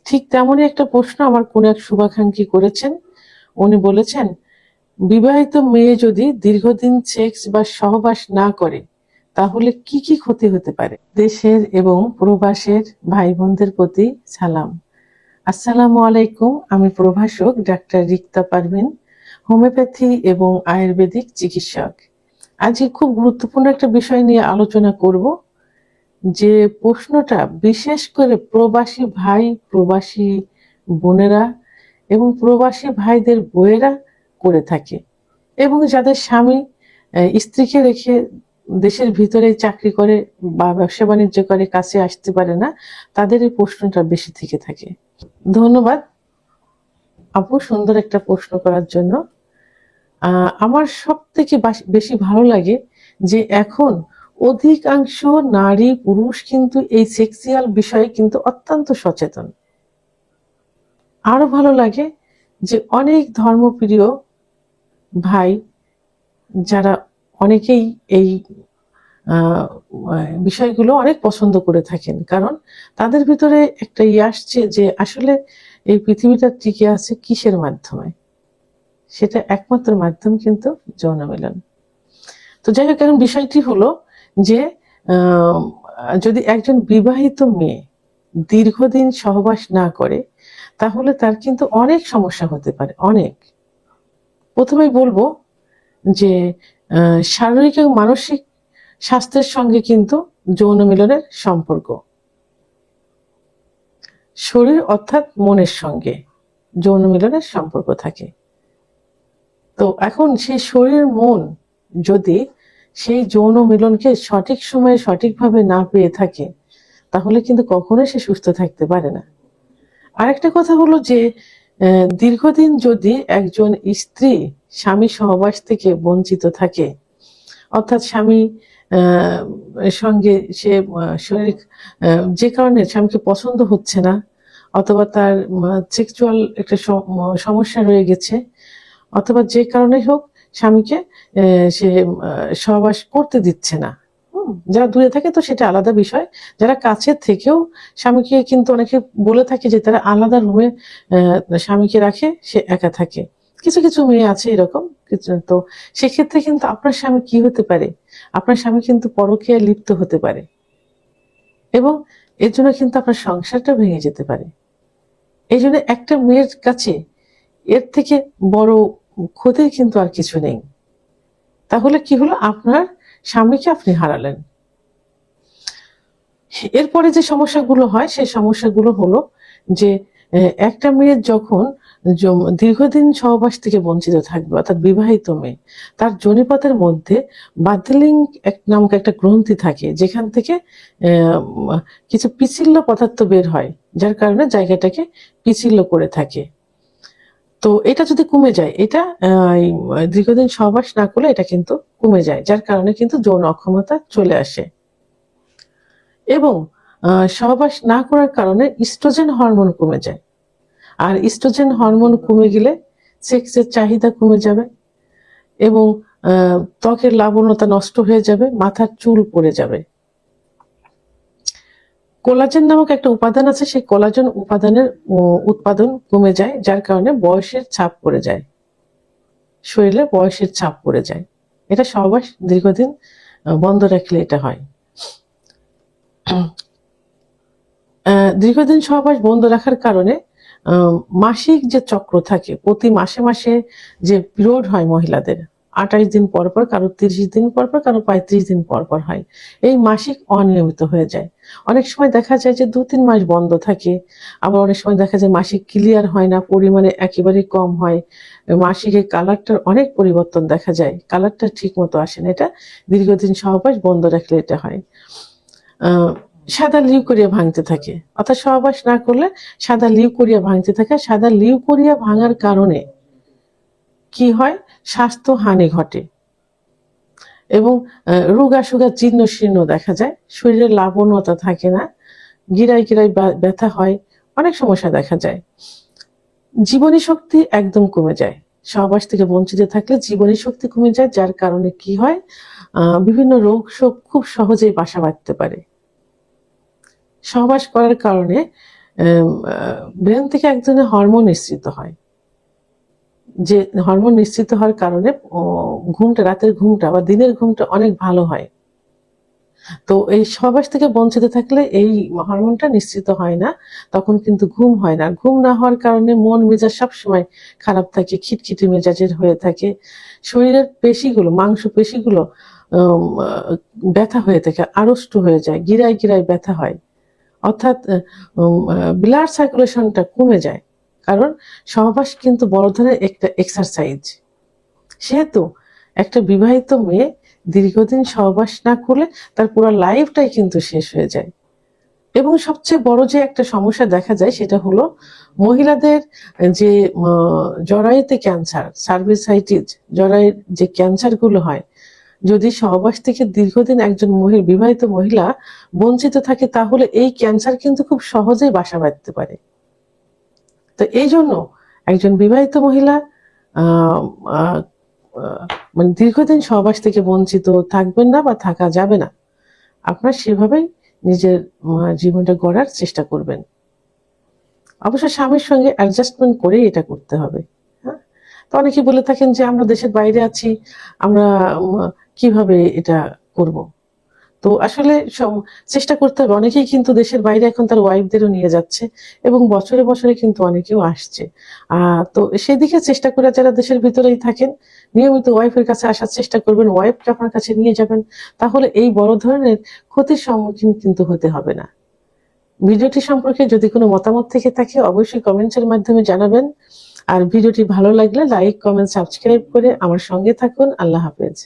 ঠিক তেমনই একটা প্রশ্ন আমার কোন এক শুভাকাঙ্ক্ষী করেছেন। উনি বলেছেন, বিবাহিত মেয়ে যদি দীর্ঘদিন সেক্স বা সহবাস না করে তাহলে কি কি ক্ষতি হতে পারে? দেশের এবং প্রবাসের ভাই বোনদের প্রতি সালাম। আসসালামু আলাইকুম। আমি প্রভাষক ডাক্তার রিক্তা পারভিন, হোমিওপ্যাথি এবং আয়ুর্বেদিক চিকিৎসক। আজকে খুব গুরুত্বপূর্ণ একটা বিষয় নিয়ে আলোচনা করব, যে প্রশ্নটা বিশেষ করে প্রবাসী ভাই, প্রবাসী বোনেরা এবং প্রবাসী ভাইদের বউয়েরা করে থাকে, এবং যাদের স্বামী স্ত্রীকে রেখে দেশের ভিতরে চাকরি করে বা ব্যবসা বাণিজ্য করে কাছে আসতে পারে না, তাদের এই প্রশ্নটা বেশি থেকে থাকে। ধন্যবাদ আপু, সুন্দর একটা প্রশ্ন করার জন্য। আমার সব থেকে বেশি ভালো লাগে যে এখন অধিকাংশ নারী পুরুষ কিন্তু এই সেক্সুয়াল বিষয়ে কিন্তু অত্যন্ত সচেতন। আরো ভালো লাগে যে অনেক ধর্মপ্রিয় ভাই, যারা অনেকেই এই বিষয়গুলো অনেক পছন্দ করে থাকেন, কারণ তাদের ভিতরে একটা আসছে যে আসলে এই পৃথিবীটা টিকে আছে কিসের মাধ্যমে, সেটা একমাত্র মাধ্যম কিন্তু যৌন মিলন। তো যাই হোক, এখন বিষয়টি হলো যে যদি একজন বিবাহিত মেয়ে দীর্ঘদিন সহবাস না করে তাহলে তার কিন্তু অনেক সমস্যা হতে পারে। অনেক, প্রথমেই বলবো যে শারীরিক এবং মানসিক স্বাস্থ্যের সঙ্গে কিন্তু যৌন মিলনের সম্পর্ক। শরীর অর্থাৎ মনের সঙ্গে যৌন মিলনের সম্পর্ক থাকে। তো এখন সেই শরীর মন যদি সেই যৌন মিলনকে সঠিক সময়ে সঠিকভাবে না পেয়ে থাকে তাহলে কিন্তু কখনোই সে সুস্থ থাকতে পারে না। আরেকটা কথা হলো যে দীর্ঘদিন যদি একজন স্ত্রী স্বামী সহবাস থেকে বঞ্চিত থাকে, অর্থাৎ স্বামী সঙ্গে সে শরীর যে কারণে স্বামীকে পছন্দ হচ্ছে না, অথবা তার সেক্সুয়াল একটা সমস্যা রয়ে গেছে, অথবা যে কারণে হোক স্বামীকে সে সহবাস করতে দিচ্ছে না, যারা দূরে থাকে তো সেটা আলাদা বিষয়। যারা কাছের থেকেও স্বামীকে কিন্তু অনেকে বলে থাকে যে তারা আলাদা রুমে স্বামীকে রাখে, সে একা থাকে। কিছু কিছু মেয়ে আছে এরকম। তো সেক্ষেত্রে কিন্তু আপনার স্বামী কি হতে পারে, আপনার স্বামী কিন্তু পরকীয়ায় লিপ্ত হতে পারে, এবং এর জন্য কিন্তু আপনার সংসারটা ভেঙে যেতে পারে। এই জন্য একটা মেয়ের কাছে এর থেকে বড় ক্ষতির কিন্তু আর কিছু নেই। তাহলে কি হলো, আপনার স্বামীকে আপনি হারালেন। এরপরে যে সমস্যাগুলো হয় সেই সমস্যাগুলো হলো যে একটা মেয়ের যখন দীর্ঘদিন সহবাস থেকে বঞ্চিত থাকবে, অর্থাৎ বিবাহিত মেয়ে, তার যোনিপথের মধ্যে বার্থেলিং নামক একটা গ্রন্থি থাকে, যেখান থেকে কিছু পিচ্ছিল পদার্থ বের হয়, যার কারণে জায়গাটাকে পিচ্ছিল করে থাকে। তো এটা যদি কমে যায়, এটা দীর্ঘদিন সহবাস না করলে এটা কিন্তু কমে যায়, যার কারণে কিন্তু যৌন অক্ষমতা চলে আসে। এবং সহবাস না করার কারণে ইস্ট্রোজেন হরমোন কমে যায়, আর ইস্ট্রোজেন হরমোন কমে গেলে সেক্সের চাহিদা কমে যাবে, এবং ত্বকের লাবণ্যতা নষ্ট হয়ে যাবে, মাথার চুল পড়ে যাবে। কোলাজেন নামক একটা উপাদান আছে, সেই কোলাজেন উপাদানের উৎপাদন কমে যায়, যার কারণে বয়সের ছাপ পড়ে যায়, শরীরে বয়সের ছাপ পড়ে যায়। এটা সহবাস দীর্ঘদিন বন্ধ রাখলে এটা হয়। দীর্ঘদিন সহবাস বন্ধ রাখার কারণে মাসিক যে চক্র থাকে, প্রতি মাসে মাসে যে পিরিয়ড হয় মহিলাদের, 28 দিন পর পর, কারো 30 দিন পর পর, কারো 35 দিন পর পর হয়, এই মাসিক অনিয়মিত হয়ে যায়। অনেক সময় দেখা যায় যে 2-3 মাস বন্ধ থাকে, আবার অনেক সময় দেখা যায় মাসিক ক্লিয়ার হয় না, পরিমাণে একেবারে কম হয়, মাসিকের কালারটার অনেক পরিবর্তন দেখা যায়, কালারটা ঠিক মতো আসে না। এটা দীর্ঘদিন সহবাস বন্ধ রাখলে এটা হয়। সাদা লিউকোরিয়া ভাঙতে থাকে, অর্থাৎ সহবাস না করলে সাদা লিউকোরিয়া ভাঙতে থাকে। সাদা লিউকোরিয়া ভাঙার কারণে কি হয়, স্বাস্থ্য হানি ঘটে, এবং রোগা সুগা জীর্ণ শীর্ণ দেখা যায়, শরীরে লাবণ্যতা থাকে না, গিরায় গিরায় ব্যথা হয়, অনেক সমস্যা দেখা যায়। জীবনী শক্তি একদম কমে যায়, সহবাস থেকে বঞ্চিত থাকলে জীবনী শক্তি কমে যায়, যার কারণে কি হয়, বিভিন্ন রোগ শোক খুব সহজেই বাসা বাঁধতে পারে। সহবাস করার কারণে ব্রেন থেকে এক ধরনের হরমোন নিঃসৃত হয়, যে হরমোন নিঃসৃত হওয়ার কারণে ঘুমটা, রাতের ঘুমটা বা দিনের ঘুমটা অনেক ভালো হয়। তো এই সহবাস থেকে বঞ্চিত থাকলে এই হরমোনটা নিঃসৃত হয় না, তখন কিন্তু ঘুম হয় না। ঘুম না হওয়ার কারণে মন মেজাজ সবসময় খারাপ থাকে, খিটখিটে মেজাজের হয়ে থাকে। শরীরের পেশিগুলো, মাংস পেশিগুলো ব্যথা হয়ে থাকে, আড়ষ্ট হয়ে যায়, গিরায় গিরায় ব্যথা হয়, অর্থাৎ ব্লাড সার্কুলেশনটা কমে যায়। কারণ সহবাস কিন্তু বড় ধরনের একটা এক্সারসাইজ। সেহেতু একটা বিবাহিত মেয়ে দীর্ঘদিন সহবাস না করলে তার পুরো লাইফটাই কিন্তু শেষ হয়ে যায়। এবং সবচেয়ে বড় যে একটা সমস্যা দেখা যায় সেটা হলো মহিলাদের যে জরায়ুতে ক্যান্সার, সার্ভিসাইটিস, জরায়ুর যে ক্যান্সার গুলো হয়, যদি সহবাস থেকে দীর্ঘদিন একজন বিবাহিত মহিলা বঞ্চিত থাকে, তাহলে এই ক্যান্সার কিন্তু খুব সহজেই বাসা বাঁধতে পারে। তো এই জন্য একজন বিবাহিত মহিলা আহ আহ মানে দীর্ঘদিন সহবাস থেকে বঞ্চিত থাকবেন না বা থাকা যাবে না। আপনার সেভাবেই নিজের জীবনটা গড়ার চেষ্টা করবেন। অবশ্য স্বামীর সঙ্গে অ্যাডজাস্টমেন্ট করেই এটা করতে হবে। হ্যাঁ, তো অনেকে বলে থাকেন যে আমরা দেশের বাইরে আছি, আমরা কিভাবে এটা করব। তো আসলে চেষ্টা করতে হবে। অনেকেই কিন্তু দেশের বাইরে এখন তার ওয়াইফদেরও নিয়ে যাচ্ছে এবং বছরে বছরে কিন্তু অনেকেও আসছে। তো সেদিকে চেষ্টা করে যারা দেশের ভিতরেই থাকেন, নিয়মিত ওয়াইফের কাছে আসার চেষ্টা করবেন, ওয়াইফকে আপনার কাছে নিয়ে যাবেন, তাহলে এই বড় ধরনের ক্ষতির সম্মুখীন কিন্তু হতে হবে না। ভিডিওটি সম্পর্কে যদি কোনো মতামত থেকে থাকে অবশ্যই কমেন্টসের মাধ্যমে জানাবেন। আর ভিডিওটি ভালো লাগলে লাইক, কমেন্ট, সাবস্ক্রাইব করে আমার সঙ্গে থাকুন। আল্লাহ হাফেজ।